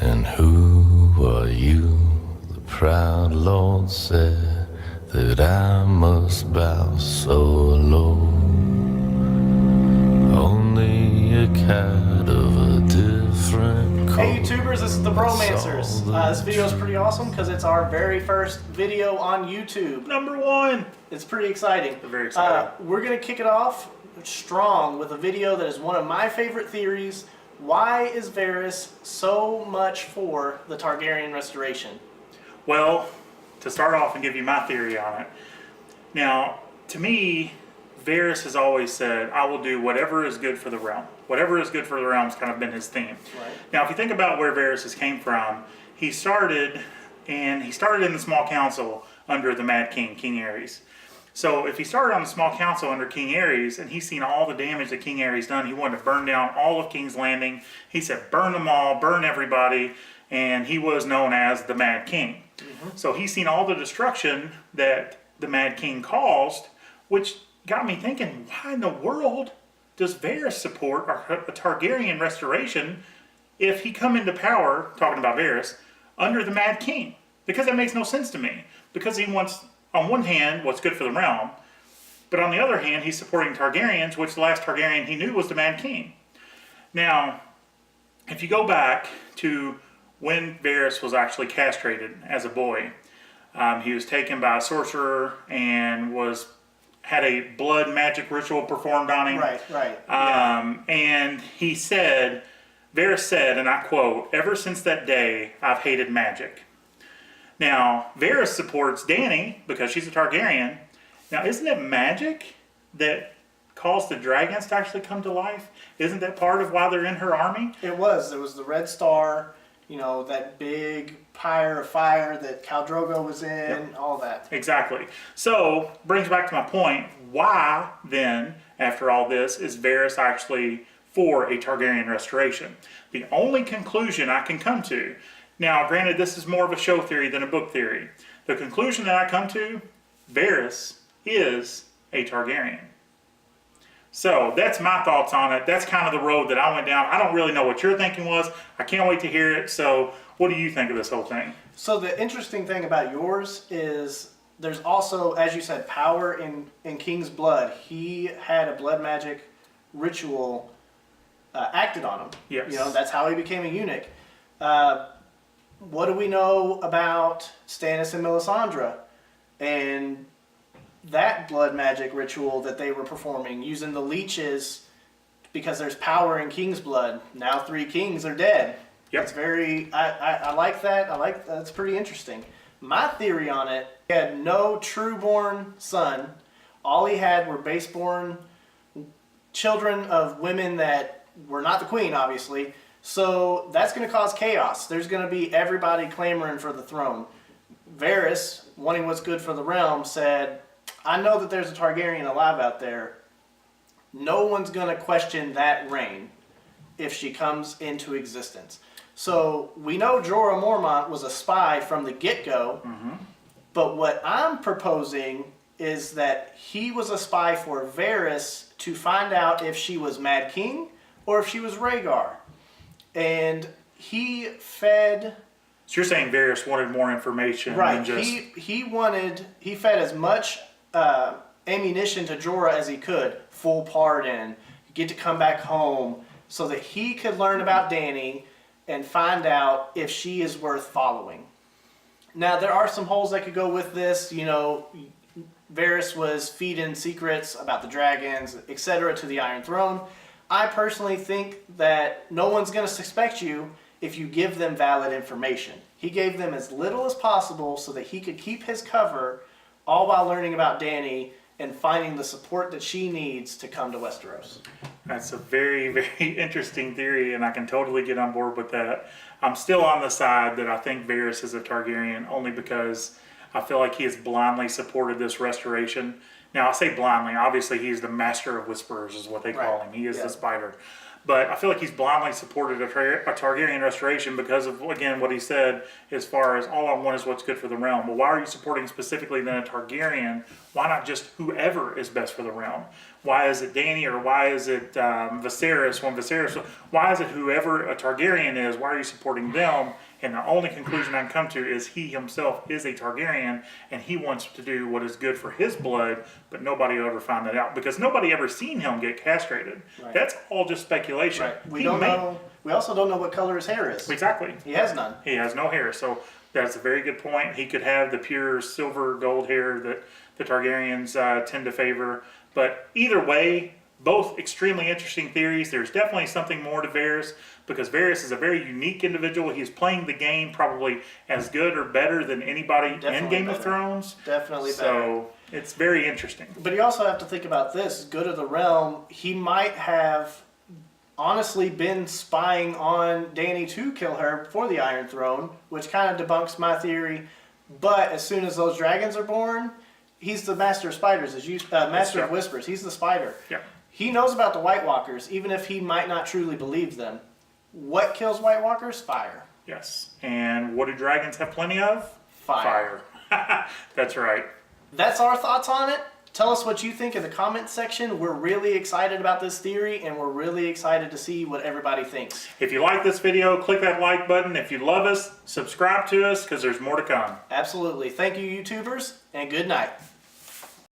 And who are you? The proud Lord said that I must bow so low. Only a cat of a different color. Hey YouTubers, this is the Bromancers. This video is pretty awesome because it's our very first video on YouTube. #1! It's pretty exciting. Very exciting. We're going to kick it off strong with a video that is one of my favorite theories. Why is Varys so much for the Targaryen restoration? Well, to start off and give you my theory on it. Now, to me, Varys has always said, I will do whatever is good for the realm. Whatever is good for the realm has kind of been his theme. Right. Now, if you think about where Varys has came from, he started in the small council under the Mad King, King Aerys. So if he started on the small council under King Aerys and he's seen all the damage that King Aerys done, he wanted to burn down all of King's Landing. He said, burn them all, burn everybody. And he was known as the Mad King. Mm-hmm. So he's seen all the destruction that the Mad King caused, which got me thinking, why in the world does Varys support a Targaryen restoration if he come into power, talking about Varys, under the Mad King? Because that makes no sense to me. Because he wants, on one hand, what's good for the realm, but on the other hand, he's supporting Targaryens, which the last Targaryen he knew was the Mad King. Now, if you go back to when Varys was actually castrated as a boy, he was taken by a sorcerer and had a blood magic ritual performed on him. Right. And he said, Varys said, and I quote, "Ever since that day, I've hated magic." Now, Varys supports Dany because she's a Targaryen. Now, isn't it magic that caused the dragons to actually come to life? Isn't that part of why they're in her army? It was. There was the Red Star, you know, that big pyre of fire that Khal Drogo was in, yep. All that. Exactly. So, brings back to my point, why then, after all this, is Varys actually for a Targaryen restoration? The only conclusion I can come to, now granted this is more of a show theory than a book theory, the conclusion that I come to, Varys is a Targaryen. So that's my thoughts on it. That's kind of the road that I went down. I don't really know what your thinking was. I can't wait to hear it. So what do you think of this whole thing? So the interesting thing about yours is there's also, as you said, power in King's blood. He had a blood magic ritual acted on him. Yes. You know, that's how he became a eunuch. What do we know about Stannis and Melisandre and that blood magic ritual that they were performing using the leeches, because there's power in King's blood? Now 3 kings are dead. Yep. It's very, I like that. That's pretty interesting. My theory on it, he had no true-born son. All he had were base-born children of women that were not the queen, obviously. So that's going to cause chaos. There's going to be everybody clamoring for the throne. Varys, wanting what's good for the realm, said, I know that there's a Targaryen alive out there. No one's going to question that reign if she comes into existence. So we know Jorah Mormont was a spy from the get-go, but what I'm proposing is that he was a spy for Varys to find out if she was Mad King or if she was Rhaegar. And he fed... So you're saying Varys wanted more information than just... He fed as much ammunition to Jorah as he could. Full pardon, get to come back home, so that he could learn about Dany and find out if she is worth following. Now, there are some holes that could go with this. You know, Varys was feeding secrets about the dragons, etc. to the Iron Throne. I personally think that no one's going to suspect you if you give them valid information. He gave them as little as possible so that he could keep his cover, all while learning about Dany and finding the support that she needs to come to Westeros. That's a very, very interesting theory, and I can totally get on board with that. I'm still on the side that I think Varys is a Targaryen only because I feel like he has blindly supported this restoration. Now, I say blindly. Obviously, he's the master of whisperers is what they call him. He is the spider. But I feel like he's blindly supported a Targaryen restoration because of, again, what he said as far as all I want is what's good for the realm. Well, why are you supporting specifically then a Targaryen? Why not just whoever is best for the realm? why is it Dany or why is it Viserys? Why is it whoever a Targaryen is? Why are you supporting them? And the only conclusion I can come to is he himself is a Targaryen, and he wants to do what is good for his blood, but nobody will ever find that out because nobody ever seen him get castrated. Right. That's all just speculation. Right. We don't know. We also don't know what color his hair is. Exactly. He has none. He has no hair, so that's a very good point. He could have the pure silver gold hair that the Targaryens tend to favor. But either way, both extremely interesting theories. There's definitely something more to Varys because Varys is a very unique individual. He's playing the game probably as good or better than anybody in Game of Thrones. Definitely better. So it's very interesting. But you also have to think about this. Good of the Realm, he might have honestly been spying on Dany to kill her for the Iron Throne, which kind of debunks my theory. But as soon as those dragons are born, he's the master of spiders, master of whispers. He's the spider. Yeah. He knows about the White Walkers, even if he might not truly believe them. What kills White Walkers? Fire. Yes. And what do dragons have plenty of? Fire. That's right. That's our thoughts on it. Tell us what you think in the comments section. We're really excited about this theory, and we're really excited to see what everybody thinks. If you like this video, click that like button. If you love us, subscribe to us because there's more to come. Absolutely. Thank you, YouTubers, and good night.